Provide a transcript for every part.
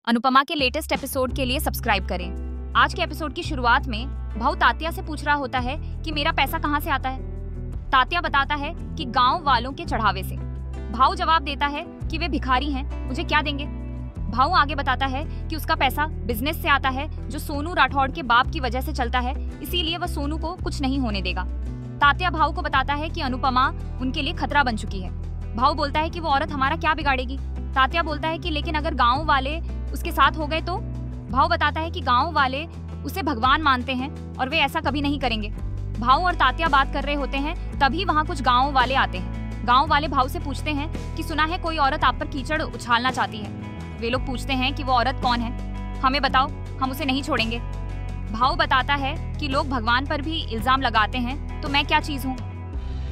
अनुपमा के latest episode के लिए सब्सक्राइब करें। आज के एपिसोड की शुरुआत में भाऊ तात्या से पूछ रहा होता है कि मेरा पैसा कहाँ से आता है। तात्या बताता है कि गांव वालों के चढ़ावे से। भाऊ जवाब देता है कि वे भिखारी हैं, मुझे क्या देंगे। भाऊ आगे बताता है कि उसका पैसा बिजनेस से आता है जो सोनू राठौड़ के बाप की वजह से चलता है, इसीलिए वह सोनू को कुछ नहीं होने देगा। तात्या भाऊ को बताता है कि अनुपमा उनके लिए खतरा बन चुकी है। भाऊ बोलता है कि वो औरत हमारा क्या बिगाड़ेगी। तात्या बोलता है कि लेकिन अगर गांव वाले उसके साथ हो गए तो। भाऊ बताता है कि गांव वाले उसे भगवान मानते हैं और वे ऐसा कभी नहीं करेंगे। भाऊ और तात्या बात कर रहे होते हैं, तभी वहाँ कुछ गांव वाले आते हैं। गांव वाले भाऊ से पूछते हैं कि सुना है कोई औरत आप पर कीचड़ उछालना चाहती है। वे लोग पूछते हैं कि वो औरत कौन है, हमें बताओ, हम उसे नहीं छोड़ेंगे। भाऊ बताता है कि लोग भगवान पर भी इल्जाम लगाते हैं, तो मैं क्या चीज हूँ।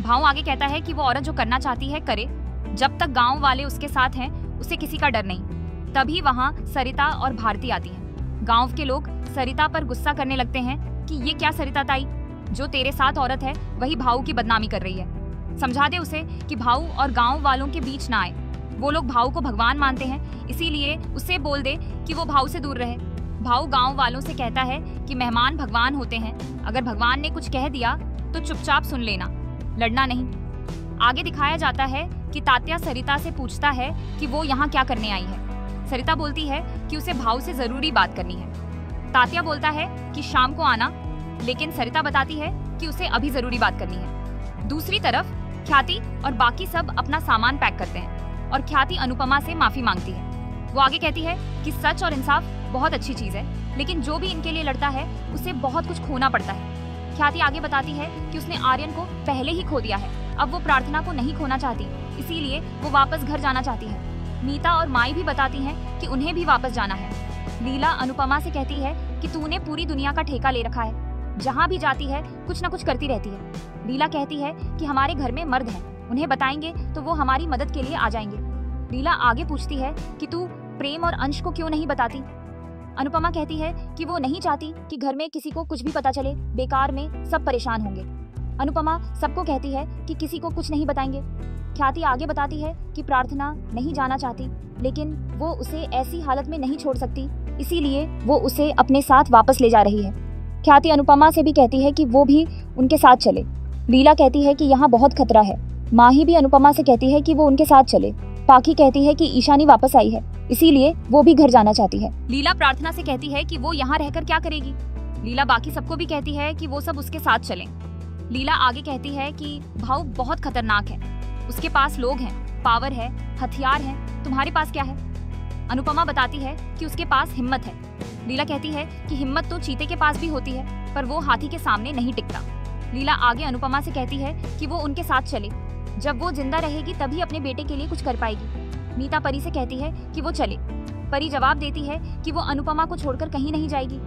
भाऊ आगे कहता है कि वो औरत जो करना चाहती है करे, जब तक गांव वाले उसके साथ हैं उसे किसी का डर नहीं। तभी वहाँ सरिता और भारती आती हैं। गांव के लोग सरिता पर गुस्सा करने लगते हैं कि ये क्या सरिता ताई, जो तेरे साथ औरत है वही भाऊ की बदनामी कर रही है। समझा दे उसे कि भाऊ और गांव वालों के बीच ना आए। वो लोग भाऊ को भगवान मानते हैं, इसीलिए उसे बोल दे कि वो भाऊ से दूर रहे। भाऊ गांव वालों से कहता है कि मेहमान भगवान होते हैं, अगर भगवान ने कुछ कह दिया तो चुपचाप सुन लेना, लड़ना नहीं। आगे दिखाया जाता है कि तात्या सरिता से पूछता है कि वो यहाँ क्या करने आई है। सरिता बोलती है कि उसे भाऊ से जरूरी बात करनी है। तात्या बोलता है कि शाम को आना, लेकिन सरिता बताती है कि उसे अभी जरूरी बात करनी है। दूसरी तरफ ख्याति और बाकी सब अपना सामान पैक करते हैं और ख्याति अनुपमा से माफी मांगती है। वो आगे कहती है कि सच और इंसाफ बहुत अच्छी चीज है, लेकिन जो भी इनके लिए लड़ता है उसे बहुत कुछ खोना पड़ता है। ख्याति आगे बताती है कि उसने आर्यन को पहले ही खो दिया है, अब वो प्रार्थना को नहीं खोना चाहती, इसीलिए वो वापस घर जाना चाहती है। नीता और माई भी बताती हैं कि उन्हें भी वापस जाना है। लीला अनुपमा से कहती है कि तूने पूरी दुनिया का ठेका ले रखा है, जहाँ भी जाती है कुछ न कुछ करती रहती है। लीला कहती है कि हमारे घर में मर्द हैं, उन्हें बताएंगे तो वो हमारी मदद के लिए आ जाएंगे। लीला आगे पूछती है कि तू प्रेम और अंश को क्यों नहीं बताती। अनुपमा कहती है कि वो नहीं चाहती कि घर में किसी को कुछ भी पता चले, बेकार में सब परेशान होंगे। अनुपमा सबको कहती है कि किसी को कुछ नहीं बताएंगे। ख्याति आगे बताती है कि प्रार्थना नहीं जाना चाहती, लेकिन वो उसे ऐसी हालत में नहीं छोड़ सकती, इसीलिए वो उसे अपने साथ वापस ले जा रही है। ख्याति अनुपमा से भी कहती है कि वो भी उनके साथ चले। लीला कहती है कि यहाँ बहुत खतरा है। माही भी अनुपमा से कहती है कि वो उनके साथ चले। पाखी कहती है कि ईशानी वापस आई है, इसीलिए वो भी घर जाना चाहती है। लीला प्रार्थना से कहती है कि वो यहाँ रहकर क्या करेगी। लीला बाकी सबको भी कहती है कि वो सब उसके साथ चलें। लीला आगे कहती है कि भाऊ बहुत खतरनाक है, उसके पास लोग हैं, पावर है, हथियार हैं, तुम्हारे पास क्या है। अनुपमा बताती है कि उसके पास हिम्मत है। लीला कहती है कि हिम्मत तो चीते के पास भी होती है, पर वो हाथी के सामने नहीं टिकता। लीला आगे अनुपमा से कहती है कि वो उनके साथ चले, जब वो जिंदा रहेगी तभी अपने बेटे के लिए कुछ कर पाएगी। नीता परी से कहती है कि वो चले। परी जवाब देती है कि वो अनुपमा को छोड़कर कहीं नहीं जाएगी।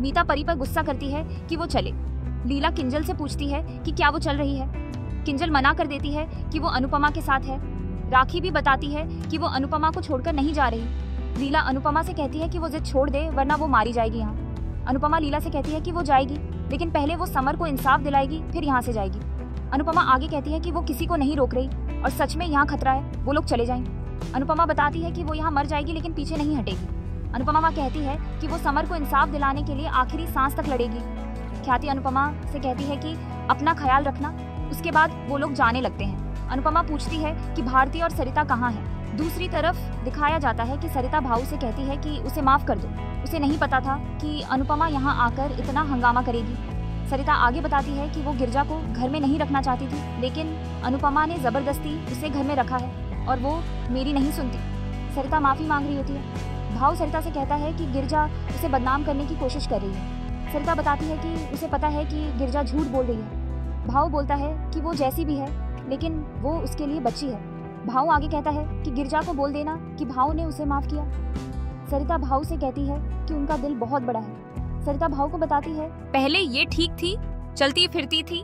नीता परी पर गुस्सा करती है कि वो चले। लीला किंजल से पूछती है कि क्या वो चल रही है। किंजल मना कर देती है कि वो अनुपमा के साथ है। राखी भी बताती है कि वो अनुपमा को छोड़कर नहीं जा रही। लीला अनुपमा से कहती है कि वो जिद छोड़ दे, वरना वो मारी जाएगी यहाँ। अनुपमा लीला से कहती है कि वो जाएगी, लेकिन पहले वो समर को इंसाफ दिलाएगी, फिर यहाँ से जाएगी। अनुपमा आगे कहती है कि वो किसी को नहीं रोक रही और सच में यहाँ खतरा है, वो लोग चले जाएं। अनुपमा बताती है कि वो यहाँ मर जाएगी, लेकिन पीछे नहीं हटेगी। अनुपमा कहती है कि वो समर को इंसाफ दिलाने के लिए आखिरी सांस तक लड़ेगी। ख्याति अनुपमा से कहती है कि अपना ख्याल रखना। उसके बाद वो लोग जाने लगते हैं। अनुपमा पूछती है कि भारती और सरिता कहाँ हैं। दूसरी तरफ दिखाया जाता है कि सरिता भाऊ से कहती है कि उसे माफ कर दो, उसे नहीं पता था कि अनुपमा यहाँ आकर इतना हंगामा करेगी। सरिता आगे बताती है कि वो गिरजा को घर में नहीं रखना चाहती थी, लेकिन अनुपमा ने जबरदस्ती उसे घर में रखा है और वो मेरी नहीं सुनती। सरिता माफी मांग रही होती है। भाऊ सरिता से कहता है कि गिरजा उसे बदनाम करने की कोशिश कर रही है। सरिता बताती है कि उसे पता है कि गिरजा झूठ बोल रही है। भाऊ बोलता है कि वो जैसी भी है, लेकिन वो उसके लिए बच्ची है। भाऊ आगे कहता है कि गिरजा को बोल देना कि भाऊ ने उसे माफ किया। सरिता भाऊ से कहती है कि उनका दिल बहुत बड़ा है। सरिता भाऊ को बताती है पहले ये ठीक थी, चलती फिरती थी,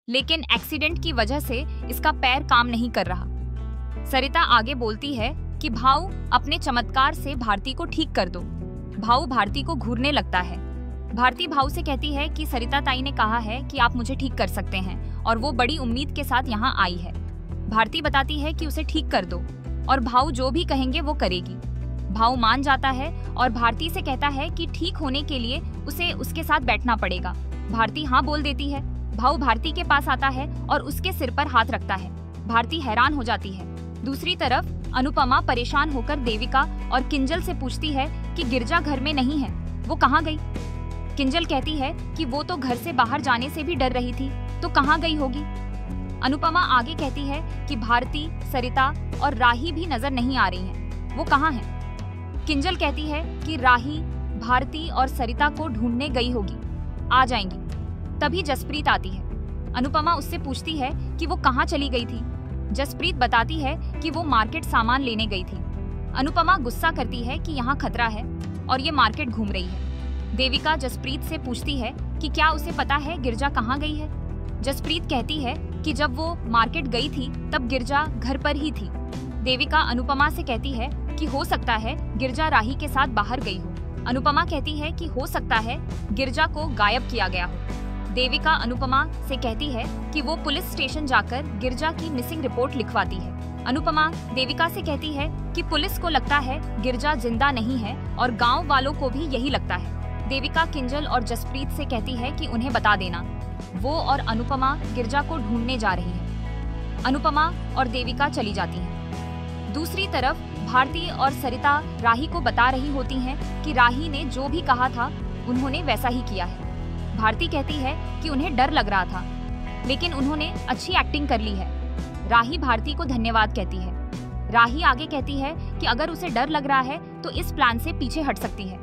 लेकिन एक्सीडेंट की वजह से इसका पैर काम नहीं कर रहा। सरिता आगे बोलती है कि भाऊ अपने चमत्कार से भारती को ठीक कर दो। भाऊ भारती को घूरने लगता है। भारती भाऊ से कहती है कि सरिता ताई ने कहा है कि आप मुझे ठीक कर सकते हैं और वो बड़ी उम्मीद के साथ यहाँ आई है। भारती बताती है कि उसे ठीक कर दो और भाऊ जो भी कहेंगे वो करेगी। भाऊ मान जाता है और भारती से कहता है कि ठीक होने के लिए उसे उसके साथ बैठना पड़ेगा। भारती हाँ बोल देती है। भाऊ भारती के पास आता है और उसके सिर पर हाथ रखता है। भारती हैरान हो जाती है। दूसरी तरफ अनुपमा परेशान होकर देविका और किंजल से पूछती है कि गिरजा घर में नहीं है, वो कहाँ गई? किंजल कहती है कि वो तो घर से बाहर जाने से भी डर रही थी, तो कहाँ गई होगी? अनुपमा आगे कहती है कि भारती, सरिता और राही भी नजर नहीं आ रही हैं, वो कहाँ हैं? किंजल कहती है कि राही, भारती और सरिता को ढूंढने गई होगी, आ जाएंगी। तभी जसप्रीत आती है। अनुपमा उससे पूछती है कि वो कहाँ चली गई थी। जसप्रीत बताती है कि वो मार्केट सामान लेने गई थी। अनुपमा गुस्सा करती है कि यहाँ खतरा है और ये मार्केट घूम रही है। देविका जसप्रीत से पूछती है कि क्या उसे पता है गिरजा कहाँ गई है। जसप्रीत कहती है कि जब वो मार्केट गई थी तब गिरजा घर पर ही थी। देविका अनुपमा से कहती है कि हो सकता है गिरजा राही के साथ बाहर गई हो। अनुपमा कहती है कि हो सकता है गिरजा को गायब किया गया हो। देविका अनुपमा से कहती है कि वो पुलिस स्टेशन जाकर गिरजा की मिसिंग रिपोर्ट लिखवाती है। अनुपमा देविका से कहती है कि पुलिस को लगता है गिरजा जिंदा नहीं है और गांव वालों को भी यही लगता है। देविका किंजल और जसप्रीत से कहती है कि उन्हें बता देना। वो और अनुपमा गिरजा को ढूंढने जा रही है। अनुपमा और देविका चली जाती हैं। दूसरी तरफ भारती और सरिता राही को बता रही होती हैं कि राही ने जो भी कहा था उन्होंने वैसा ही किया है। भारती कहती है कि उन्हें डर लग रहा था, लेकिन उन्होंने अच्छी एक्टिंग कर ली है। राही भारती को धन्यवाद कहती है। राही आगे कहती है कि अगर उसे डर लग रहा है तो इस प्लान से पीछे हट सकती है।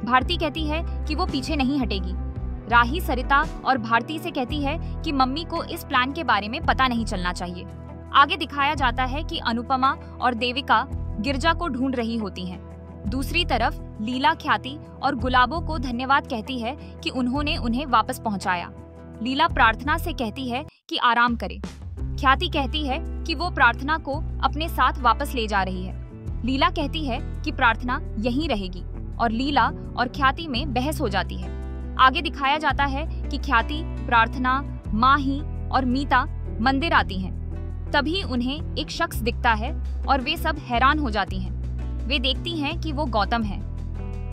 भारती कहती है कि वो पीछे नहीं हटेगी। राही सरिता और भारती से कहती है कि मम्मी को इस प्लान के बारे में पता नहीं चलना चाहिए। आगे दिखाया जाता है कि अनुपमा और देविका गिरजा को ढूंढ रही होती हैं। दूसरी तरफ लीला ख्याति और गुलाबों को धन्यवाद कहती है कि उन्होंने उन्हें वापस पहुंचाया। लीला प्रार्थना से कहती है कि आराम करे। ख्याति कहती है कि वो प्रार्थना को अपने साथ वापस ले जा रही है। लीला कहती है कि प्रार्थना यहीं रहेगी और लीला और ख्याति में बहस हो जाती है। आगे दिखाया जाता है कि ख्याति, प्रार्थना, माही और मीता मंदिर आती हैं। तभी उन्हें एक शख्स दिखता है और वे सब हैरान हो जाती हैं। वे देखती हैं कि वो गौतम है।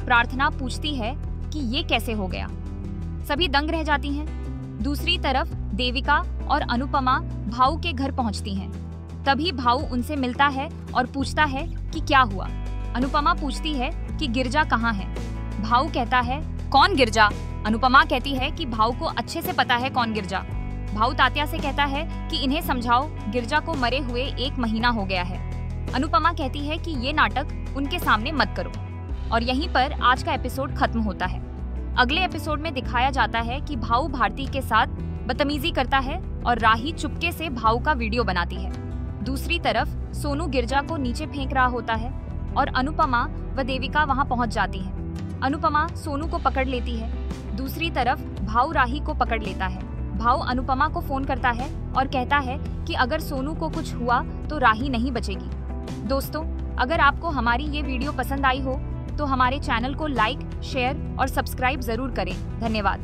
प्रार्थना पूछती है कि ये कैसे हो गया। सभी दंग रह जाती हैं। दूसरी तरफ देविका और अनुपमा भाऊ के घर पहुंचती हैं। तभी भाऊ उनसे मिलता है और पूछता है कि क्या हुआ। अनुपमा पूछती है कि गिरजा कहाँ है। भाऊ कहता है कौन गिरजा? अनुपमा कहती है कि भाऊ को अच्छे से पता है कौन गिरजा। भाऊ तात्या से कहता है कि इन्हें समझाओ, गिरजा को मरे हुए 1 महीना हो गया है। अनुपमा कहती है कि ये नाटक उनके सामने मत करो। और यहीं पर आज का एपिसोड खत्म होता है। अगले एपिसोड में दिखाया जाता है कि भाऊ भारती के साथ बदतमीजी करता है और राही चुपके से भाऊ का वीडियो बनाती है। दूसरी तरफ सोनू गिरजा को नीचे फेंक रहा होता है और अनुपमा व देविका वहां पहुंच जाती हैं। अनुपमा सोनू को पकड़ लेती है। दूसरी तरफ भाऊ राही को पकड़ लेता है। भाऊ अनुपमा को फोन करता है और कहता है कि अगर सोनू को कुछ हुआ तो राही नहीं बचेगी। दोस्तों, अगर आपको हमारी ये वीडियो पसंद आई हो तो हमारे चैनल को लाइक, शेयर और सब्सक्राइब जरूर करें। धन्यवाद।